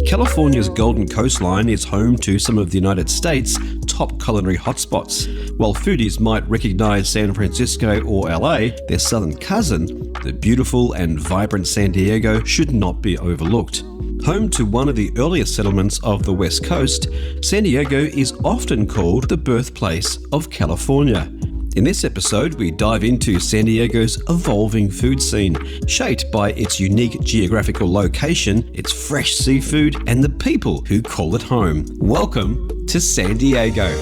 California's Golden Coastline is home to some of the United States' top culinary hotspots. While foodies might recognize San Francisco or LA, their southern cousin, the beautiful and vibrant San Diego, should not be overlooked. Home to one of the earliest settlements of the West Coast, San Diego is often called the birthplace of California. In this episode, we dive into San Diego's evolving food scene, shaped by its unique geographical location, its fresh seafood, and the people who call it home. Welcome to San Diego.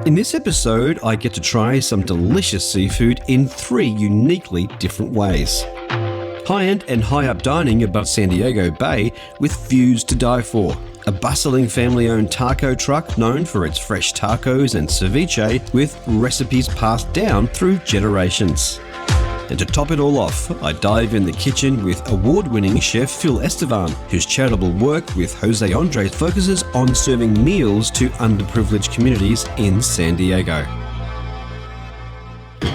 In this episode, I get to try some delicious seafood in 3 uniquely different ways. High-end and high-up dining above San Diego Bay with views to die for. A bustling family-owned taco truck known for its fresh tacos and ceviche with recipes passed down through generations. And to top it all off, I dive in the kitchen with award-winning chef Phillip Esteban, whose charitable work with Jose Andres focuses on serving meals to underprivileged communities in San Diego.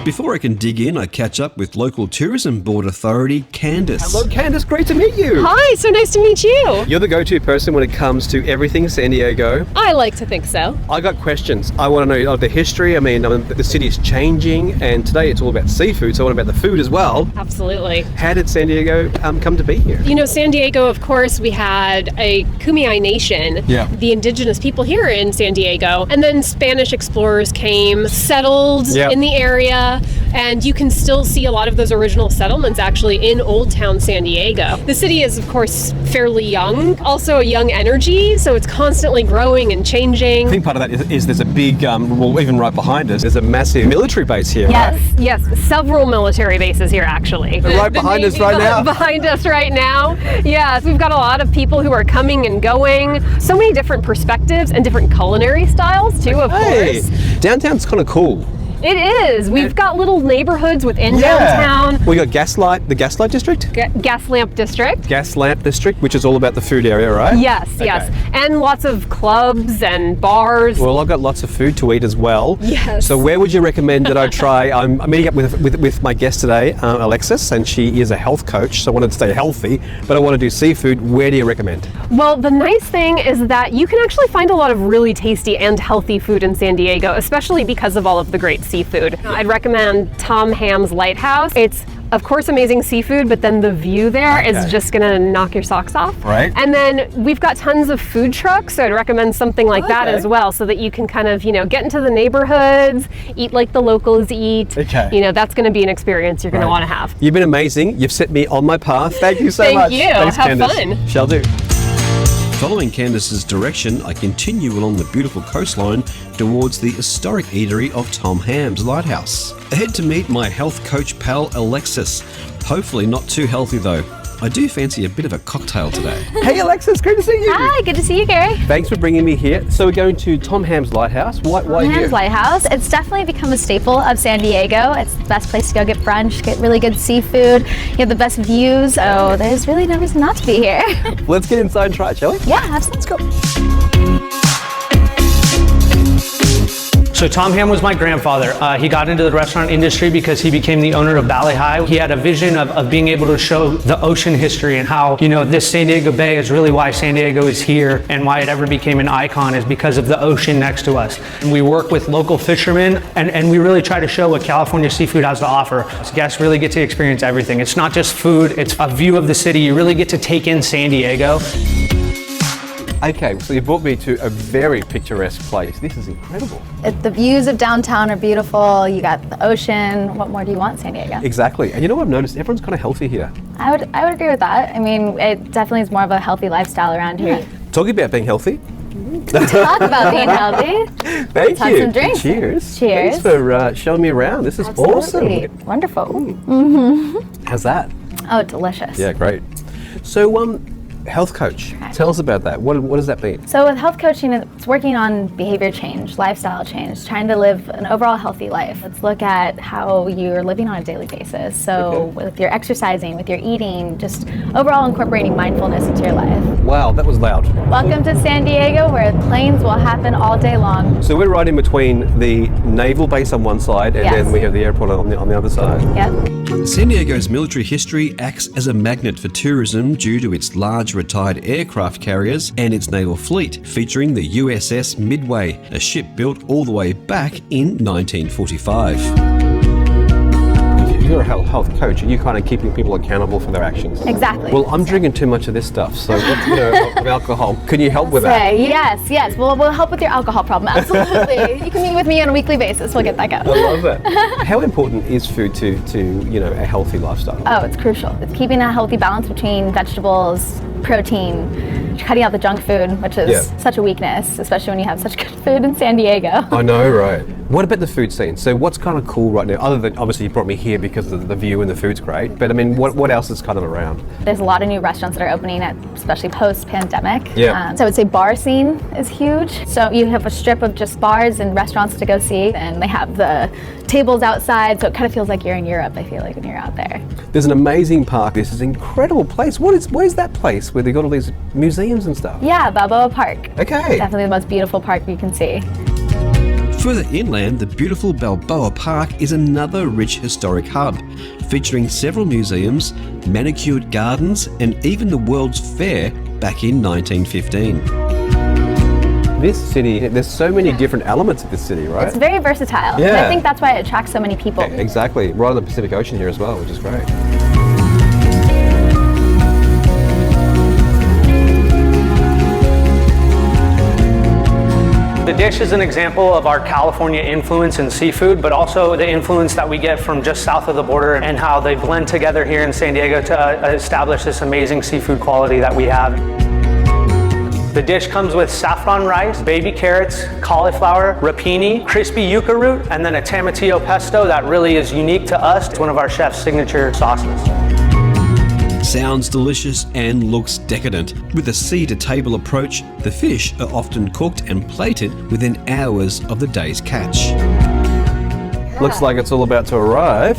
Before I can dig in, I catch up with local tourism board authority Candice. Hello Candice, great to meet you. Hi, so nice to meet you. You're the go-to person when it comes to everything San Diego. I like to think so. I got questions. I want to know the history. The city is changing, and today it's all about seafood, so I want about the food as well. Absolutely. How did San Diego come to be here? You know, San Diego, of course, we had a Kumeyaay Nation, the indigenous people here in San Diego, and then Spanish explorers came, settled in the area, and you can still see a lot of those original settlements actually in Old Town San Diego. The city is, of course, fairly young, also a young energy, so it's constantly growing and changing. I think part of that is there's a big, even right behind us, there's a massive military base here. Yes, several military bases here actually. Right behind us right now? Behind us right now. Yes, we've got a lot of people who are coming and going. So many different perspectives and different culinary styles too, of course. Downtown's kind of cool. It is. We've got little neighborhoods within downtown. We got the Gaslight District? Gas Lamp District. Gas Lamp District, which is all about the food area, right? Yes. And lots of clubs and bars. Well, I've got lots of food to eat as well. Yes. So where would you recommend that I try? I'm meeting up with my guest today, Alexis, and she is a health coach, so I wanted to stay healthy, but I want to do seafood. Where do you recommend? Well, the nice thing is that you can actually find a lot of really tasty and healthy food in San Diego, especially because of all of the great seafood. I'd recommend Tom Ham's Lighthouse. It's of course amazing seafood, but then the view there is just gonna knock your socks off. Right. And then we've got tons of food trucks, so I'd recommend something like that as well, so that you can kind of, get into the neighborhoods, eat like the locals eat. Okay. That's gonna be an experience you're gonna wanna have. You've been amazing. You've set me on my path. Thank you so much. Thank you. Thanks, Have Candice. fun. Shall do. Following Candice's direction, I continue along the beautiful coastline towards the historic eatery of Tom Ham's Lighthouse. Ahead to meet my health coach pal Alexis. Hopefully not too healthy though. I do fancy a bit of a cocktail today. Hey Alexis, great to see you. Hi, good to see you, Gary. Thanks for bringing me here. So we're going to Tom Ham's Lighthouse. Why Tom here? Ham's Lighthouse. It's definitely become a staple of San Diego. It's the best place to go get brunch, get really good seafood. You have the best views, so there's really no reason not to be here. Let's get inside and try it, shall we? Yeah, let's go. So Tom Ham was my grandfather. He got into the restaurant industry because he became the owner of Valley High. He had a vision of being able to show the ocean history and how, this San Diego Bay is really why San Diego is here and why it ever became an icon is because of the ocean next to us. And we work with local fishermen and we really try to show what California seafood has to offer. So guests really get to experience everything. It's not just food, it's a view of the city. You really get to take in San Diego. Okay, so you brought me to a very picturesque place. This is incredible. The views of downtown are beautiful. You got the ocean. What more do you want, San Diego? Exactly. And you know what I've noticed? Everyone's kind of healthy here. I would agree with that. I mean, it definitely is more of a healthy lifestyle around here. Talking about being healthy. Talk about being healthy. Thank Let's you. have some drinks. Cheers. Cheers. Thanks for showing me around. This is Absolutely. awesome. Wonderful. How's that? Oh, delicious. Yeah, great. So, health coach. Correct. Tell us about that. What does that mean? So with health coaching, it's working on behavior change, lifestyle change, trying to live an overall healthy life. Let's look at how you're living on a daily basis. So with your exercising, with your eating, just overall incorporating mindfulness into your life. Wow, that was loud. Welcome to San Diego, where planes will happen all day long. So we're right in between the naval base on one side and then we have the airport on the other side. Yep. San Diego's military history acts as a magnet for tourism due to its large retired aircraft carriers and its naval fleet, featuring the USS Midway, a ship built all the way back in 1945. You're a health coach and you're kind of keeping people accountable for their actions. Exactly. Well, I'm drinking too much of this stuff, so of alcohol. Can you help with that? Yes. We'll help with your alcohol problem. Absolutely. You can meet with me on a weekly basis. We'll get that going. I love it. How important is food to a healthy lifestyle? Oh, it's crucial. It's keeping a healthy balance between vegetables, protein, cutting out the junk food, which is such a weakness, especially when you have such good food in San Diego. I know, right? What about the food scene? So what's kind of cool right now, other than obviously you brought me here because of the view and the food's great, but I mean, what else is kind of around? There's a lot of new restaurants that are opening, especially post-pandemic. Yeah. So I would say bar scene is huge. So you have a strip of just bars and restaurants to go see, and they have the tables outside, so it kind of feels like you're in Europe, I feel like, when you're out there. There's an amazing park. This is an incredible place. Where's that place where they got all these museums and stuff? Yeah, Balboa Park. Okay. Definitely the most beautiful park you can see. Further inland, the beautiful Balboa Park is another rich historic hub, featuring several museums, manicured gardens, and even the World's Fair back in 1915. This city, there's so many different elements of this city, right? It's very versatile. Yeah. And I think that's why it attracts so many people. Exactly. Right on the Pacific Ocean here as well, which is great. The dish is an example of our California influence in seafood, but also the influence that we get from just south of the border and how they blend together here in San Diego to establish this amazing seafood quality that we have. The dish comes with saffron rice, baby carrots, cauliflower, rapini, crispy yucca root, and then a tomatillo pesto that really is unique to us. It's one of our chef's signature sauces. Sounds delicious and looks decadent. With a sea-to-table approach, the fish are often cooked and plated within hours of the day's catch. Looks like it's all about to arrive.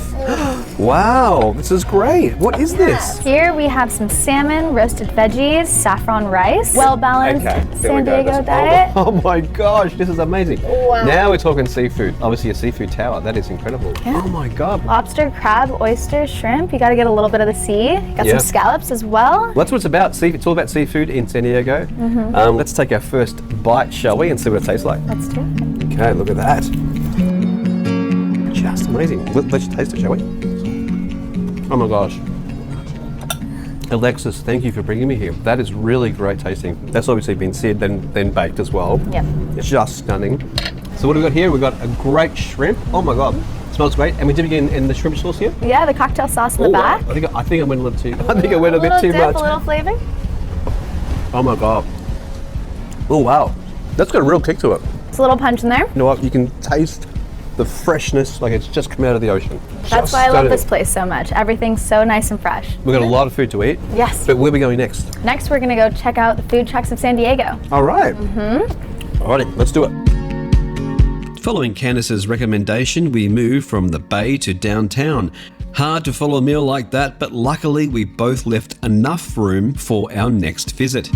Wow, this is great. What is this? Here we have some salmon, roasted veggies, saffron rice, well-balanced San Diego diet. Oh my gosh, this is amazing. Wow. Now we're talking seafood. Obviously a seafood tower, that is incredible. Yeah. Oh my God. Lobster, crab, oysters, shrimp. You got to get a little bit of the sea. Got some scallops as well. Well, that's what it's about. It's all about seafood in San Diego. Let's take our first bite, shall we, and see what it tastes like. Let's do it. Okay, look at that. Just amazing. Let's taste it, shall we? Oh my gosh. Alexis, thank you for bringing me here. That is really great tasting. That's obviously been seared, then baked as well. Yep. It's just stunning. So what have we got here? We've got a great shrimp. Oh my God. Smells great. And we dip it in the shrimp sauce here? Yeah, the cocktail sauce in the back. I think I went a little too. I think I went a bit too much. A little flavor. Oh my God. Oh wow. That's got a real kick to it. It's a little punch in there. You know what? You can taste the freshness, like it's just come out of the ocean. That's why I love this place so much. Everything's so nice and fresh. We've got a lot of food to eat. Yes. But where are we going next? Next, we're gonna go check out the food trucks of San Diego. All right. Alrighty, let's do it. Following Candace's recommendation, we move from the bay to downtown. Hard to follow a meal like that, but luckily we both left enough room for our next visit.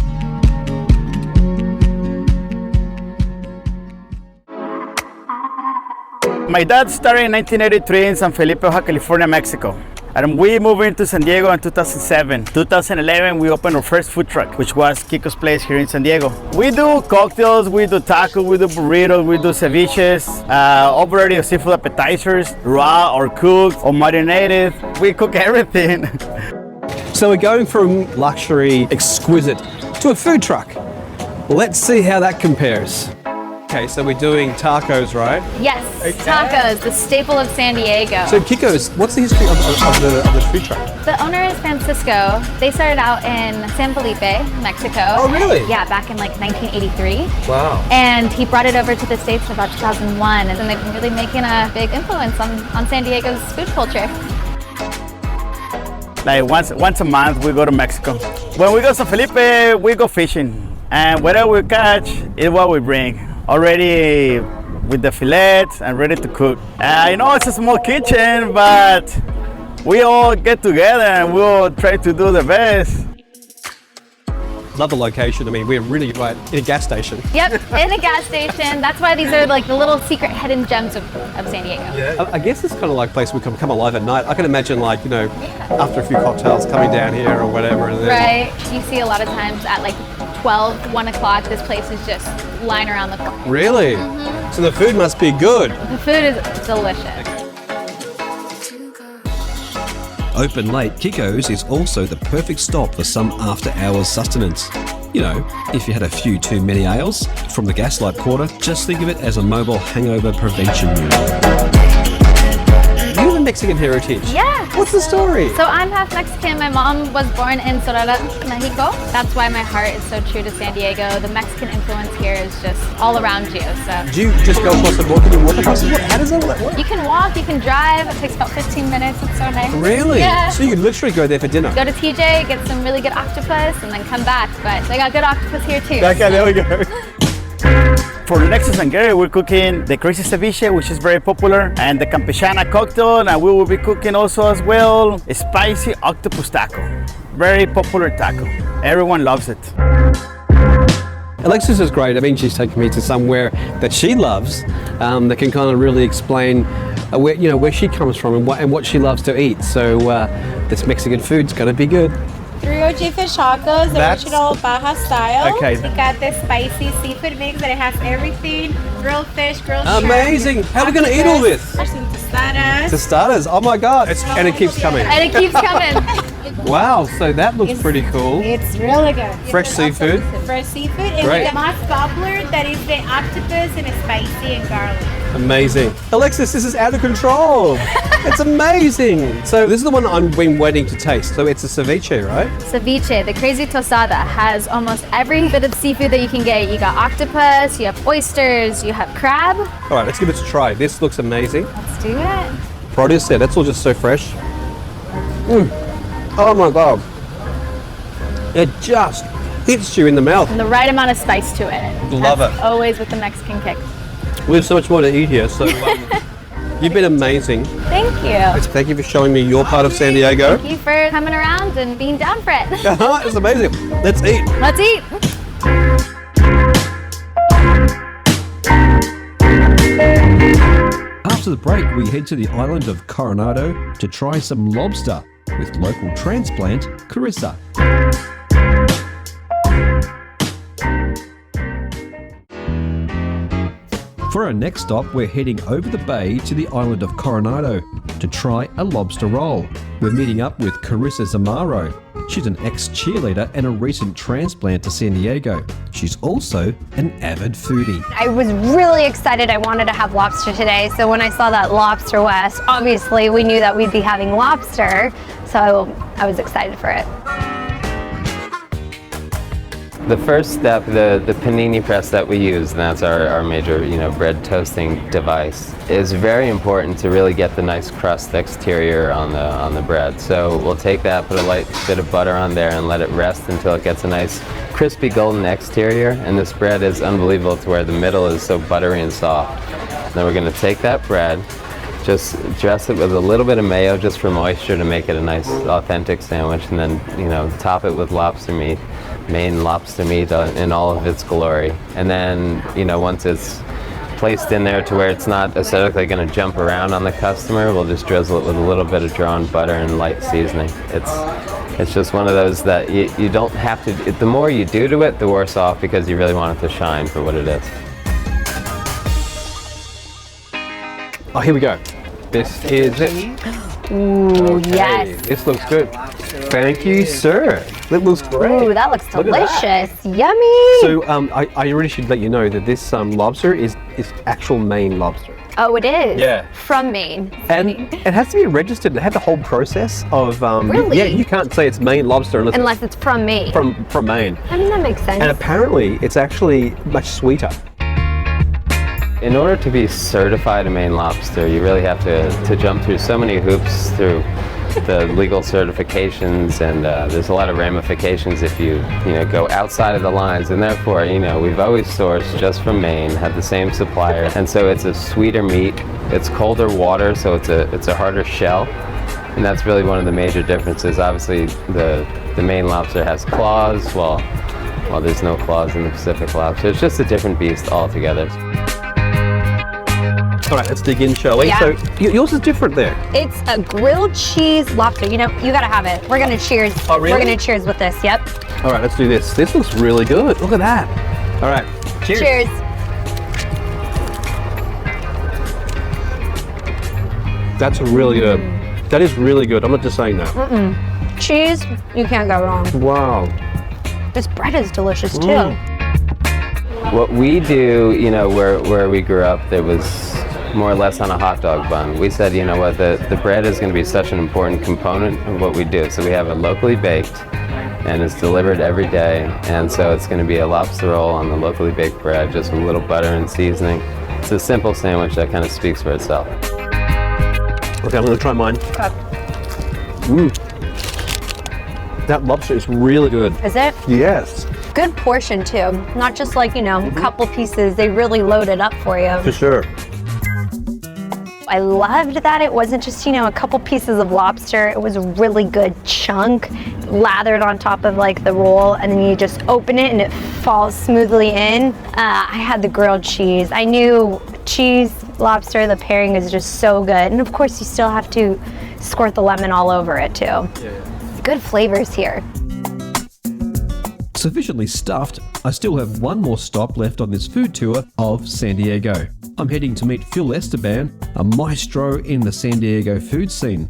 My dad started in 1983 in San Felipe, Baja California, Mexico. And we moved into San Diego in 2007. 2011, we opened our first food truck, which was Kiko's Place here in San Diego. We do cocktails, we do tacos, we do burritos, we do ceviches, a variety of seafood appetizers, raw or cooked or marinated. We cook everything. So we're going from luxury, exquisite, to a food truck. Let's see how that compares. Okay, so we're doing tacos, right? Yes, tacos, the staple of San Diego. So Kiko's, what's the history of the food truck? The owner is Francisco. They started out in San Felipe, Mexico. Oh, really? Yeah, back in like 1983. Wow. And he brought it over to the States in about 2001, and they've been really making a big influence on San Diego's food culture. Like once a month, we go to Mexico. When we go to Felipe, we go fishing, and whatever we catch is what we bring. Already with the fillets and ready to cook. I know it's a small kitchen, but we all get together and we'll try to do the best. Love the location. I mean, we're really right in a gas station. Yep, in a gas station. That's why these are like the little secret hidden gems of San Diego. Yeah. I guess it's kind of like a place we can come alive at night. I can imagine, like, you know, after a few cocktails coming down here or whatever. And then... Right. You see a lot of times at like 12, 1 o'clock, this place is just lying around the corner. Really? Mm-hmm. So the food must be good. The food is delicious. Open late, Kiko's is also the perfect stop for some after-hours sustenance. You know, if you had a few too many ales from the Gaslight Quarter, just think of it as a mobile hangover prevention unit. You have a Mexican heritage. Yeah. What's the story? So I'm half Mexican. My mom was born in Coronado, Mexico. That's why my heart is so true to San Diego. The Mexican influence here is just all around you. So do you just go across the border? Can you walk across the border? How does that work? You can walk, you can drive. It takes about 15 minutes. It's so nice. Really? Yeah. So you can literally go there for dinner? Go to TJ, get some really good octopus, and then come back. But they got good octopus here too. Okay, there we go. For Alexis and Gary, we're cooking the crazy ceviche, which is very popular, and the campechana cocktail, and we will be cooking also as well a spicy octopus taco. Very popular taco. Everyone loves it. Alexis is great. I mean, she's taken me to somewhere that she loves, that can kind of really explain where she comes from and what she loves to eat. So this Mexican food's going to be good. 3OG fish tacos, the original Baja style. Okay. We got this spicy seafood mix that it has everything: grilled fish, grilled shrimp. Amazing! How are we going to eat all this? Some tostadas. Tostadas. Oh my God! And it keeps coming. And it keeps coming. Wow! So that looks pretty cool. It's really good. Fresh seafood. Fresh seafood, and Great. the most popular that is the octopus and it's spicy and garlic. Amazing. Alexis, this is out of control. It's amazing. So this is the one I've been waiting to taste. So it's a ceviche, right? Ceviche, the crazy tostada, has almost every bit of seafood that you can get. You got octopus, you have oysters, you have crab. All right, let's give it a try. This looks amazing. Let's do it. Produce there, that's all just so fresh. Oh my God. It just hits you in the mouth. And the right amount of spice to it. Love That's it. Always with the Mexican kick. We have so much more to eat here, so you've been amazing. Thank you. Thank you for showing me your part of San Diego. Thank you for coming around and being down for it. It's amazing. Let's eat. Let's eat. After the break, we head to the island of Coronado to try some lobster with local transplant Carissa. For our next stop, we're heading over the bay to the island of Coronado to try a lobster roll. We're meeting up with Carissa Zamaro. She's an ex-cheerleader and a recent transplant to San Diego. She's also an avid foodie. I was really excited. I wanted to have lobster today. So when I saw that Lobster West, obviously we knew that we'd be having lobster. So I was excited for it. The first step, the panini press that we use, and that's our major, bread toasting device, is very important to really get the nice crust exterior on the bread. So we'll take that, put a light bit of butter on there, and let it rest until it gets a nice crispy golden exterior. And this bread is unbelievable to where the middle is so buttery and soft. Then we're going to take that bread, just dress it with a little bit of mayo just for moisture to make it a nice authentic sandwich, and then top it with lobster meat. Maine lobster meat in all of its glory. And then, once it's placed in there to where it's not aesthetically going to jump around on the customer, we'll just drizzle it with a little bit of drawn butter and light seasoning. It's just one of those that you don't have to, the more you do to it, the worse off, because you really want it to shine for what it is. Oh, here we go. This is it. Ooh, Okay, yes. This looks good. Thank you, sir. That looks great. Ooh, that looks Look at that. delicious. Yummy. So I really should let you know that this lobster is actual Maine lobster. Oh, it is? Yeah. From Maine. And it has to be registered. They have the whole process of... Really? Yeah, you can't say it's Maine lobster Unless it's from Maine. from Maine. I mean, that makes sense. And apparently, it's actually much sweeter. In order to be certified a Maine lobster, you really have to jump through so many hoops through the legal certifications, and there's a lot of ramifications if you go outside of the lines, and therefore we've always sourced just from Maine, had the same supplier, and so it's a sweeter meat. It's colder water, so it's a harder shell, and that's really one of the major differences. Obviously, the Maine lobster has claws, while there's no claws in the Pacific lobster. It's just a different beast altogether. All right, let's dig in, shall we? Yeah. So yours is different there. It's a grilled cheese lobster. You gotta have it. We're gonna cheers. Oh, really? We're gonna cheers with this, yep. All right, let's do this. This looks really good. Look at that. All right, cheers. Cheers. That's really good. That is really good. I'm not just saying that. Cheese, you can't go wrong. Wow. This bread is delicious too. What we do, where we grew up, there was more or less on a hot dog bun. We said, the bread is going to be such an important component of what we do. So we have it locally baked, and it's delivered every day. And so it's going to be a lobster roll on the locally baked bread, just with a little butter and seasoning. It's a simple sandwich that kind of speaks for itself. Okay, I'm going to try mine. Okay. That lobster is really good. Is it? Yes. Good portion too. Not just like, a couple pieces. They really load it up for you. For sure. I loved that it wasn't just, a couple pieces of lobster. It was a really good chunk lathered on top of like the roll, and then you just open it and it falls smoothly in. I had the grilled cheese. I knew cheese, lobster, the pairing is just so good. And of course you still have to squirt the lemon all over it too. Yeah. Good flavors here. Sufficiently stuffed, I still have one more stop left on this food tour of San Diego. I'm heading to meet Phil Esteban, a maestro in the San Diego food scene.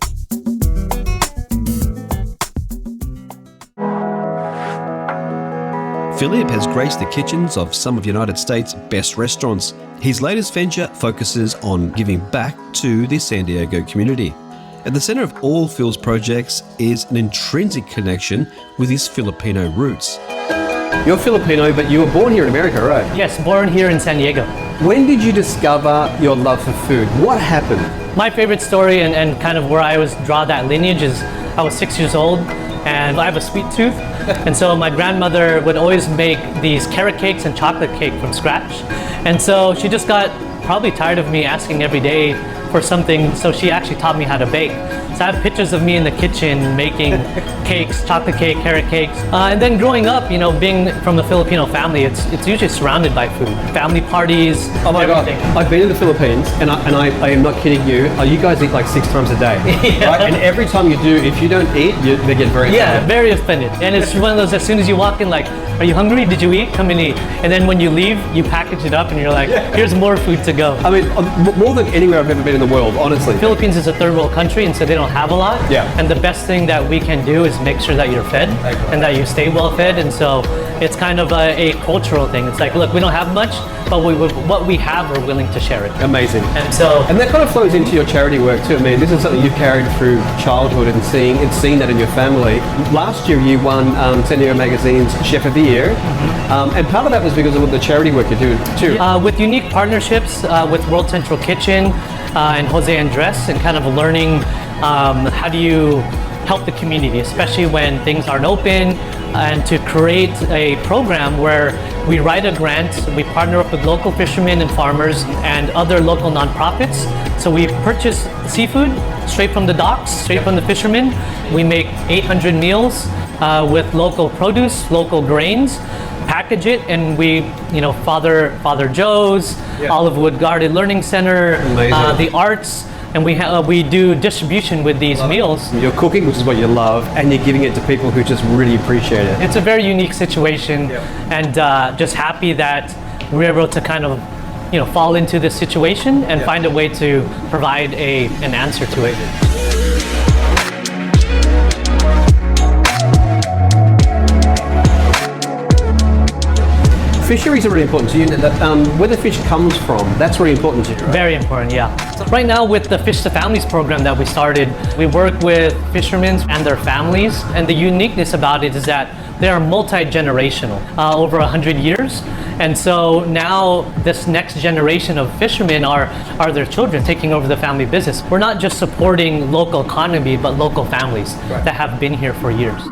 Phillip has graced the kitchens of some of the United States' best restaurants. His latest venture focuses on giving back to the San Diego community. At the center of all Phil's projects is an intrinsic connection with his Filipino roots. You're Filipino, but you were born here in America, right? Yes, born here in San Diego. When did you discover your love for food? What happened? My favorite story and kind of where I draw that lineage is I was 6 years old and I have a sweet tooth. And so my grandmother would always make these carrot cakes and chocolate cake from scratch. And so she just got probably tired of me asking every day for something, so she actually taught me how to bake. So I have pictures of me in the kitchen making cakes, chocolate cake, carrot cakes. And then growing up, being from a Filipino family, it's usually surrounded by food. Family parties, oh my everything. God, I've been in the Philippines, and I am not kidding you, you guys eat like 6 times a day, yeah. Right? And every time you do, if you don't eat, they get very offended. Yeah, very offended. And it's one of those, as soon as you walk in, like, are you hungry? Did you eat? Come and eat. And then when you leave, you package it up and you're like, here's more food to go. I mean, more than anywhere I've ever been in the world, honestly. Philippines is a third world country, and so they don't have a lot. Yeah. And the best thing that we can do is make sure that you're fed and that you stay well fed. And so it's kind of a cultural thing. It's like, look, we don't have much, but what we have, we're willing to share it. Amazing. And that kind of flows into your charity work too. I mean, this is something you've carried through childhood and seen that in your family. Last year you won San Diego Magazine's Chef of the Year. And part of that was because of the charity work you do too. With unique partnerships with World Central Kitchen and Jose Andres, and kind of learning how do you help the community, especially when things aren't open, and to create a program where we write a grant, we partner up with local fishermen and farmers and other local nonprofits. So we purchase seafood straight from the docks, straight from the fishermen. We make 800 meals with local produce, local grains, package it, and we, Father Joe's, Olivewood Garden Learning Center, the arts, and we do distribution with these meals. You're cooking, which is what you love, and you're giving it to people who just really appreciate it. It's a very unique situation, and just happy that we're able to kind of, fall into this situation and find a way to provide an answer to it. Fisheries are really important to you. Where the fish comes from, that's really important to you, right? Very important, yeah. Right now with the Fish to Families program that we started, we work with fishermen and their families. And the uniqueness about it is that they are multi-generational, over 100 years. And so now this next generation of fishermen are their children taking over the family business. We're not just supporting local economy, but local families that have been here for years.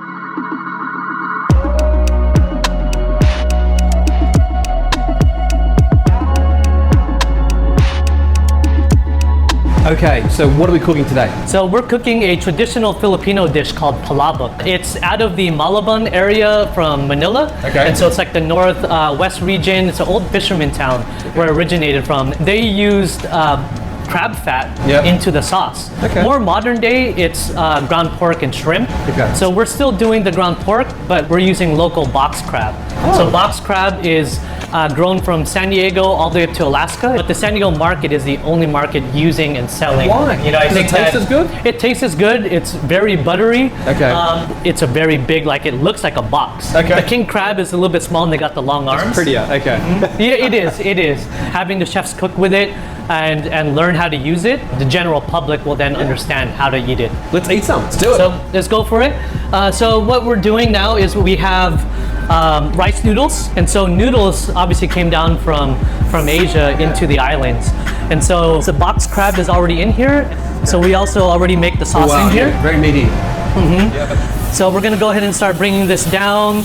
Okay, so what are we cooking today? So we're cooking a traditional Filipino dish called palabok. It's out of the Malabon area from Manila. Okay. And so it's like the northwest region. It's an old fisherman town where it originated from. They used crab fat into the sauce. Okay. More modern day, it's ground pork and shrimp. Okay. So we're still doing the ground pork, but we're using local box crab. So box crab is grown from San Diego all the way up to Alaska, but the San Diego market is the only market using and selling. Why? You know, I think it taste as good? It tastes as good. It's very buttery. Okay. It's a very big, like it looks like a box. Okay. The king crab is a little bit small and they got the long arms. It's prettier, okay. Yeah, it is. Having the chefs cook with it and learn how to use it, the general public will then understand how to eat it. Let's eat some. Let's do it. So let's go for it. So what we're doing now is we have rice noodles, and so noodles obviously came down from Asia into the islands, and so the box crab is already in here. So we also already make the sauce in here. Yeah, very meaty. So we're gonna go ahead and start bringing this down.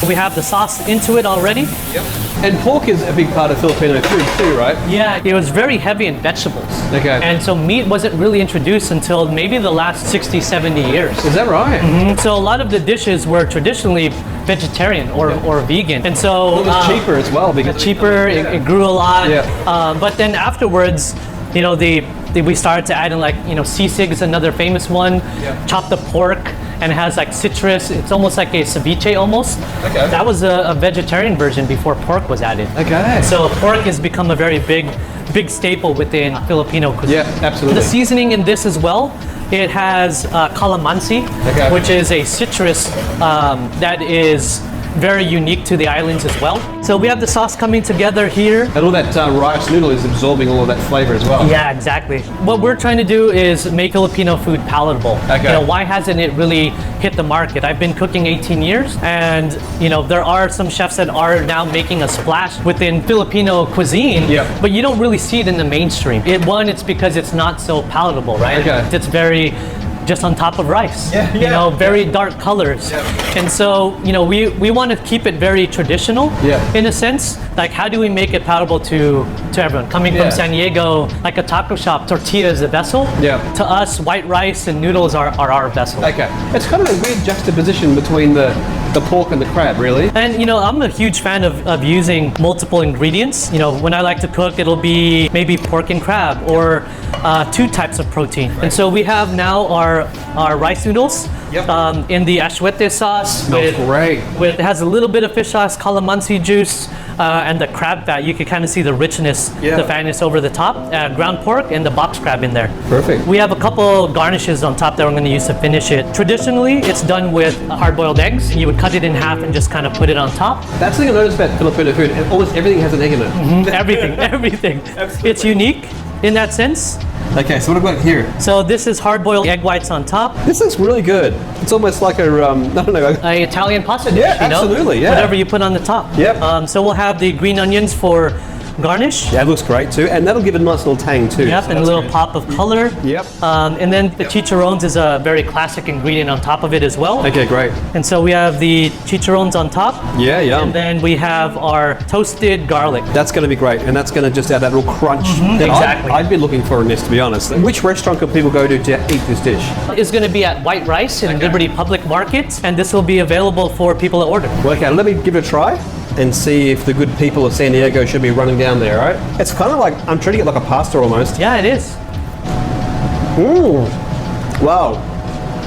We have the sauce into it already. Yep. And pork is a big part of Filipino food too, right? Yeah, it was very heavy in vegetables. Okay. And so meat wasn't really introduced until maybe the last 60, 70 years. Is that right? So a lot of the dishes were traditionally vegetarian or vegan. And so it was cheaper as well because cheaper, it grew a lot. Yeah. But then afterwards, you know, we started to add in like, you know, sisig is another famous one. Yeah. Chop the pork, and it has like citrus. It's almost like a ceviche almost. Okay. That was a vegetarian version before pork was added. Okay. So pork has become a very big staple within Filipino cuisine. Yeah, absolutely. The seasoning in this as well, it has calamansi, which is a citrus that is very unique to the islands as well. So we have the sauce coming together here. And all that rice noodle is absorbing all of that flavor as well. Yeah, exactly. What we're trying to do is make Filipino food palatable. Okay. You know, why hasn't it really hit the market? I've been cooking 18 years, and you know, there are some chefs that are now making a splash within Filipino cuisine, but you don't really see it in the mainstream. It's because it's not so palatable, right? Okay. It's very just on top of rice. You know, very dark colors. And so, you know, we want to keep it very traditional in a sense. Like, how do we make it palatable to everyone? Coming from San Diego, like a taco shop, tortilla is a vessel. To us, white rice and noodles are our vessel. Okay. It's kind of a weird juxtaposition between the pork and the crab, really. And you know, I'm a huge fan of using multiple ingredients. You know, when I like to cook, it'll be maybe pork and crab or two types of protein. And so we have now our rice noodles in the achuete sauce. It has a little bit of fish sauce, calamansi juice, and the crab fat. You can kind of see the richness, the fatness over the top. Ground pork and the box crab in there. Perfect. We have a couple garnishes on top that we're going to use to finish it. Traditionally, it's done with hard-boiled eggs. You would cut it in half and just kind of put it on top. That's the thing I noticed about Filipino food. Almost everything has an egg in it. Everything. It's unique in that sense. Okay, so what have we got here? So this is hard-boiled egg whites on top. This looks really good. It's almost like a, I don't know. A Italian pasta dish, you know? Absolutely, Whatever you put on the top. So we'll have the green onions for garnish. Yeah, it looks great too. And that'll give it a nice little tang too. Yep, so and a little pop of color. Yep. And then the chicharrones is a very classic ingredient on top of it as well. Okay, great. And so we have the chicharrones on top. Yeah. And then we have our toasted garlic. That's going to be great. And that's going to just add that little crunch. Exactly. I'd be looking for in this, to be honest. Which restaurant can people go to eat this dish? It's going to be at White Rice in Liberty Public Market. And this will be available for people to order. Well, okay, let me give it a try and see if the good people of San Diego should be running down there, right? It's kind of like, I'm treating it like a pasta almost. Yeah, it is. Wow.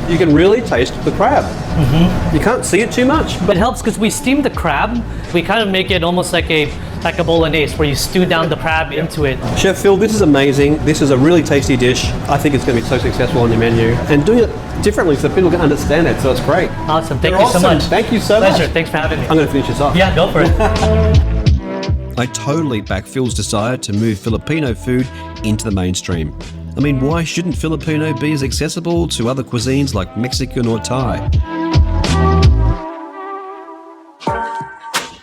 You can really taste the crab. You can't see it too much. But it helps because we steam the crab. We kind of make it almost like a bolognese where you stew down the crab into it. Chef Phil, this is amazing. This is a really tasty dish. I think it's going to be so successful on your menu. And doing it differently so people can understand it, so it's great. Awesome. Thank you so much. Thank you so much. Pleasure. Thanks for having me. I'm going to finish this off. Yeah, go for it. I totally back Phil's desire to move Filipino food into the mainstream. I mean, why shouldn't Filipino be as accessible to other cuisines like Mexican or Thai?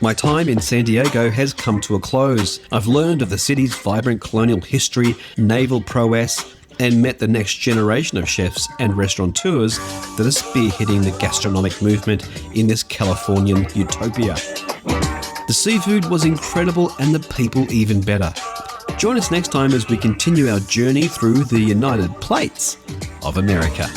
My time in San Diego has come to a close. I've learned of the city's vibrant colonial history, naval prowess, and met the next generation of chefs and restaurateurs that are spearheading the gastronomic movement in this Californian utopia. The seafood was incredible and the people even better. Join us next time as we continue our journey through the United Plates of America.